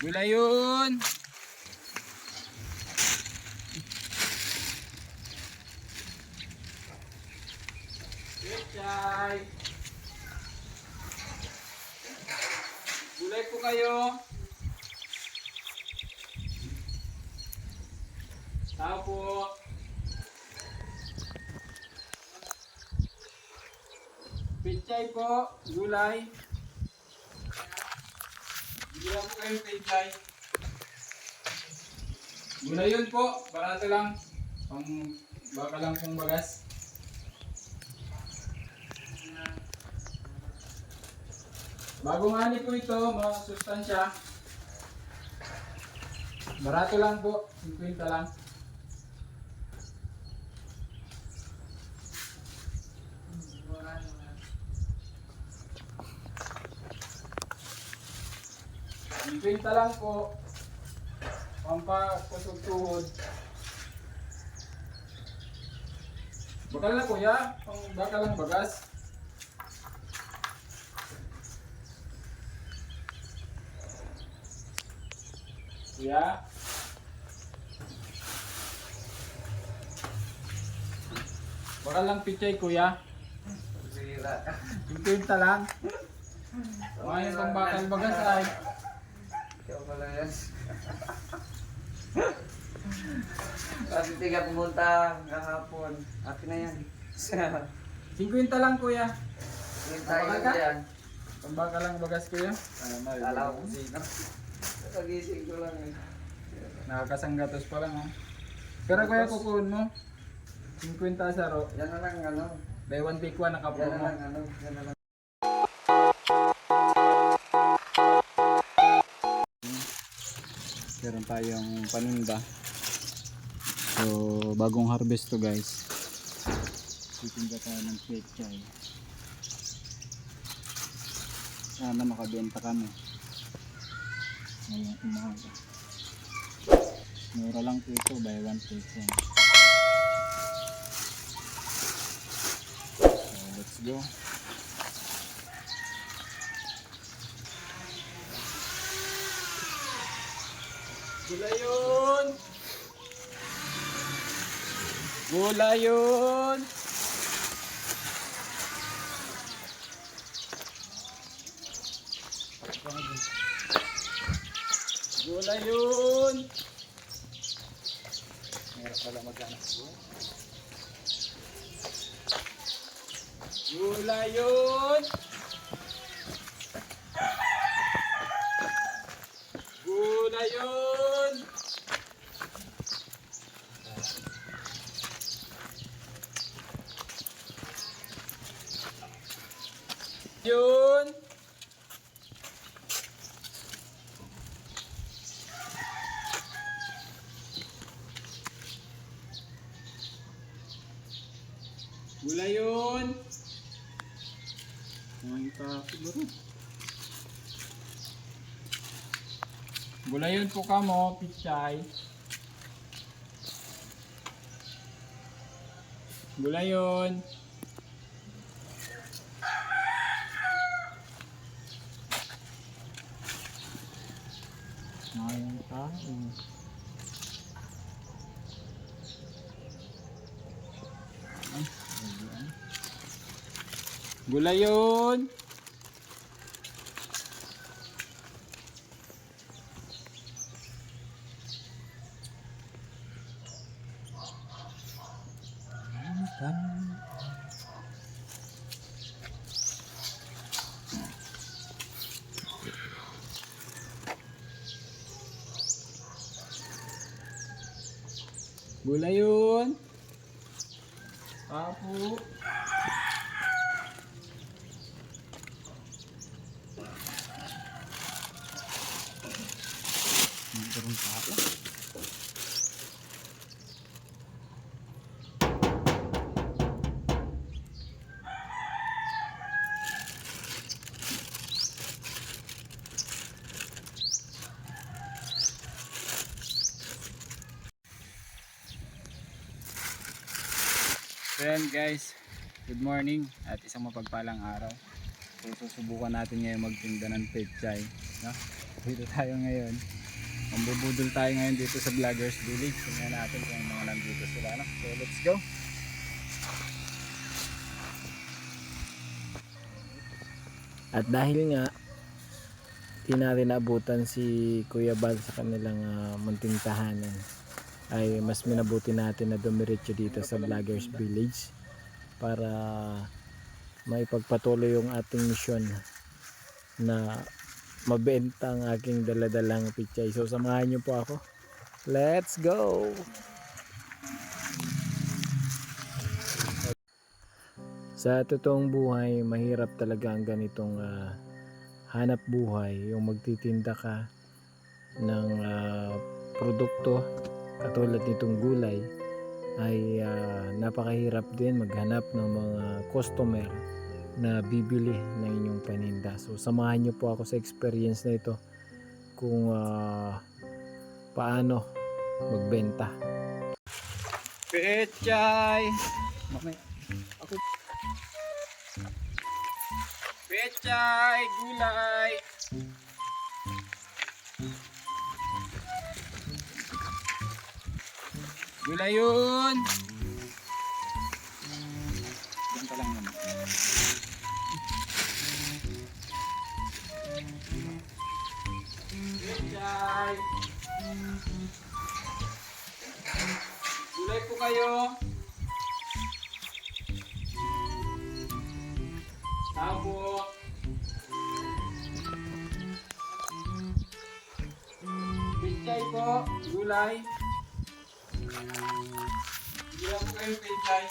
Gulay yun. Pechay. Gulay po kayo. Tao po. Pechay po. Gulay. Gulay po kayo pechay. Gulay yun po. Barato lang. Pang baka lang pong bagas. Bagong ani po ito, mga sustansya. Barato lang po, 50 lang. Pinta lang po. Pampapusog tuhod. Bakal na kuya, pang bakal lang bagas. Kuya. Bakal lang pichay kuya. Sira. 50 lang. Mga pang bakal bagas ay. Ikaw pala yan. Kasi tiga pumunta kahapon. Akin na yan. 50 lang kuya. Hintay Bakal ko ka? yan. Pang bakal lang bagas kuya. Kala ko kung sino. Nagising ko lang eh. Nakakasanggatos pa lang ha. Pero kuya kukuun mo. 50 saro. Yan na lang ano. By 1 pick 1 Yan nakapromo. na lang ano. Yan na lang. Meron tayong paninda. So, bagong harvest to guys. Titinda tayo ng pechay. Sana makabenta kami. Ngayong umaga. Mura lang po ito, by 1 take 1. So, let's go. Gulay yun! Gulay yun! Gulay yun! Meron pala maghanap ko. Gulay yun! Gulay yun! Yun! Gulay yun! Mga kape bro. Gulay yun po kamo, pichay. Gulay yun. Mga tao. Gulay yun. Gulay yun. Apo. Meron pa ako. So yan guys, good morning at isang mapagpalang araw. So susubukan natin ngayon magtinda ng pechay, no? Dito tayo ngayon. Mambubudol tayo ngayon dito sa Vloggers Village. Tingnan natin kung mga nandito sila, no? So let's go. At dahil nga di natin naabutan si Kuya Bal sa kanilang munting tahanan, ay mas minabuti natin na dumiretso dito sa Vloggers Village para maipagpatuloy yung ating misyon na mabenta ang aking daladalang pichay. So samahan niyo po ako. Let's go! Sa totoong buhay, mahirap talaga ang ganitong hanap buhay, yung magtitinda ka ng produkto katulad nitong gulay, ay napakahirap din maghanap ng mga customer na bibili ng inyong paninda. So samahan niyo po ako sa experience na ito kung paano magbenta. Pechay! Ako. Pechay! Gulay! Gulay yun! Diyan ka lang naman. Pechay! Gulay po kayo! Tabo! Pechay po! Gulay! Gulay po kayo, pechay!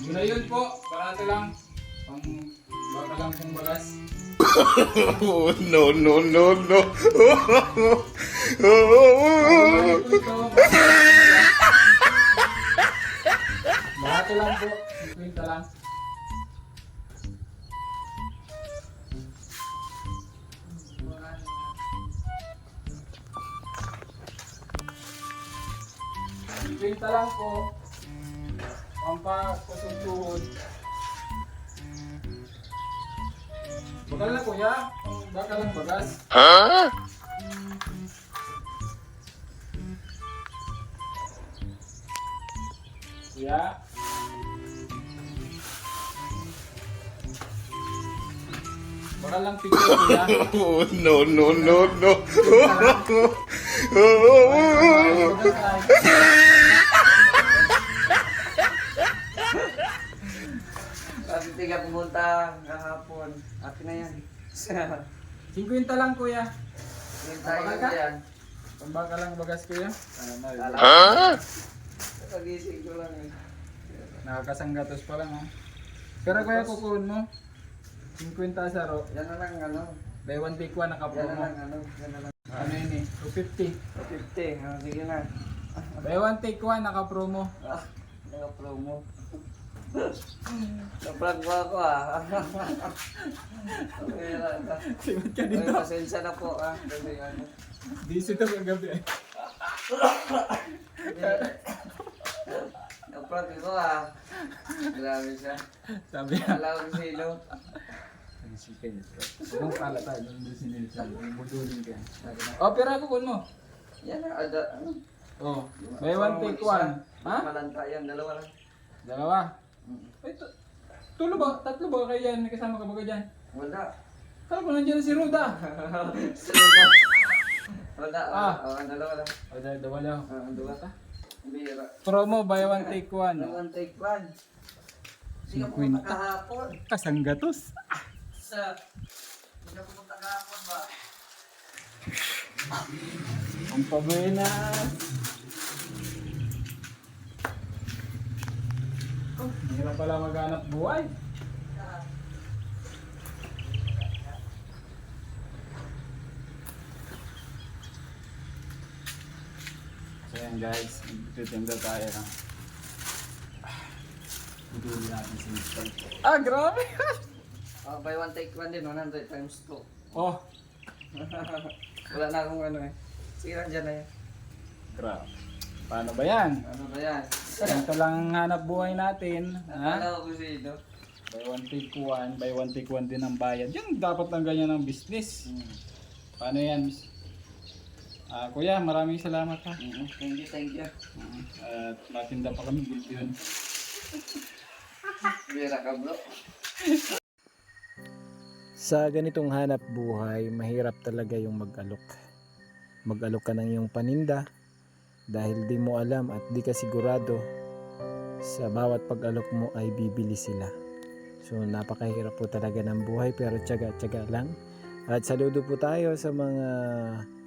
Gulay yun po! Barato lang! Pang baka lang pong bagas. Oh, no, no, no, no. Barato lang po. 50 lang. Pinta lang po. Pampakusuntuhod. Bagal na kuya. Baka lang bagas. Huh? Kuya. Bagal lang picture kuya. Oh, no, no, no, no. Kasi tiga pumunta kahapon. Akin na yan. 50 lang kuya. Yung tayo Bakal ka? yan. Baka lang bagas kuya. Huh? Pagising ko lang eh. Nakakasanggatos pa lang ha. Pero kuya kukuhin mo. 50 saro. Yan na lang ano. Buy one take one Yan na nakapromo. lang ano. Yan na lang. Ano yun eh? 250. 50. Sige na. Buy one take one nakapromo. Ah, naka-promo. Na-vlog mo ako ah. Okay, Sibat ka Ay, dito. pasensya na po ah. Kasi ano. Busy to kagabi eh. Na-vlog ko ah. Grabe siya. Sabi niya. Alam ko sino. Ang chicken ito. Kung pala tayo, nandun si Nelson. Budulin ka. Oh, pero ako kun mo. Yan na. Ano? Oh, buy one take one. Ha? Malanta yan. Dalawa lang. Dalawa. Ay, tulo ba? Tatlo ba kayo yan? May kasama ka ba kayo dyan? Wala. Kala ko nandiyan si Ruda. Wala. Wala. Ah. Dalawa lang. O, dalawa lang. Dalawa ka. Bira. Promo, buy one take one. Dalawang take one. Hindi ka 50. pumunta kahapon. Kasanggatos. Sa... Hindi ka pumunta kahapon ba? Ang pabuenas. Oh, hirap pala maghanap buhay. So yan guys, magtitinda tayo ng buduli natin si Mr. Ah, grabe! Buy one take one din. 100 times 2. Oh, Wala na akong ano eh. Sige lang dyan na yan. grabe. Paano ba yan? Ano ba yan? Ganito lang ang hanap buhay natin. Ha? Akala ko sino. Buy one take one, buy one take one din ang bayad. Yan, dapat lang ganyan ang business. Paano yan? Kuya, maraming salamat ha. Thank you, thank you. At matinda pa kami gulpiyon. Bira ka bro. Sa ganitong hanap buhay, mahirap talaga yung mag-alok. Mag-alok ka ng iyong paninda dahil di mo alam at di ka sigurado sa bawat pag-alok mo ay bibili sila. So napakahirap po talaga ng buhay pero tiyaga-tiyaga lang. At saludo po tayo sa mga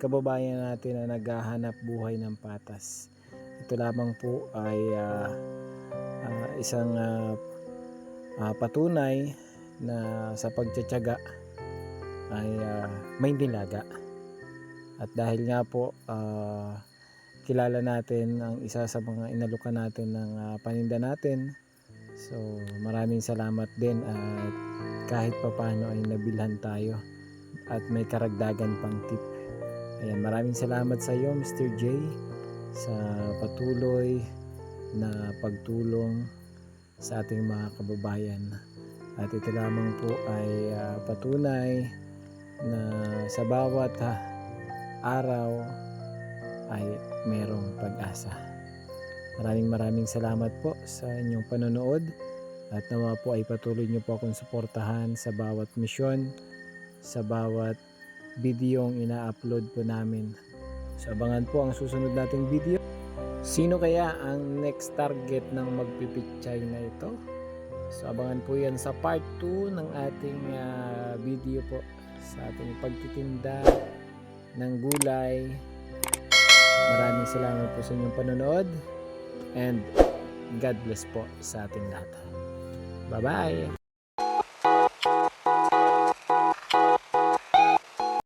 kababayan natin na naghahanap buhay ng patas. Ito lamang po ay isang patunay na sa pagtitiyaga ay may nilaga. At dahil nga po kilala natin ang isa sa mga inalukan natin ng paninda natin. So maraming salamat din at kahit papano ay nabilhan tayo at may karagdagan pang tip. Ayan, maraming salamat sa iyo Mr. J sa patuloy na pagtulong sa ating mga kababayan. At ito lamang po ay patunay na sa bawat araw ay merong pag-asa. Maraming salamat po sa inyong panonood at nawa po ay patuloy niyo po akong suportahan sa bawat misyon, sa bawat videong ina-upload po namin. So abangan po ang susunod nating video. Sino kaya ang next target ng magpipichay na ito? So abangan po yan sa part 2 ng ating video po sa ating pagtitinda ng gulay. Maraming salamat po sa inyong panonood and God bless po sa ating lahat. Bye bye!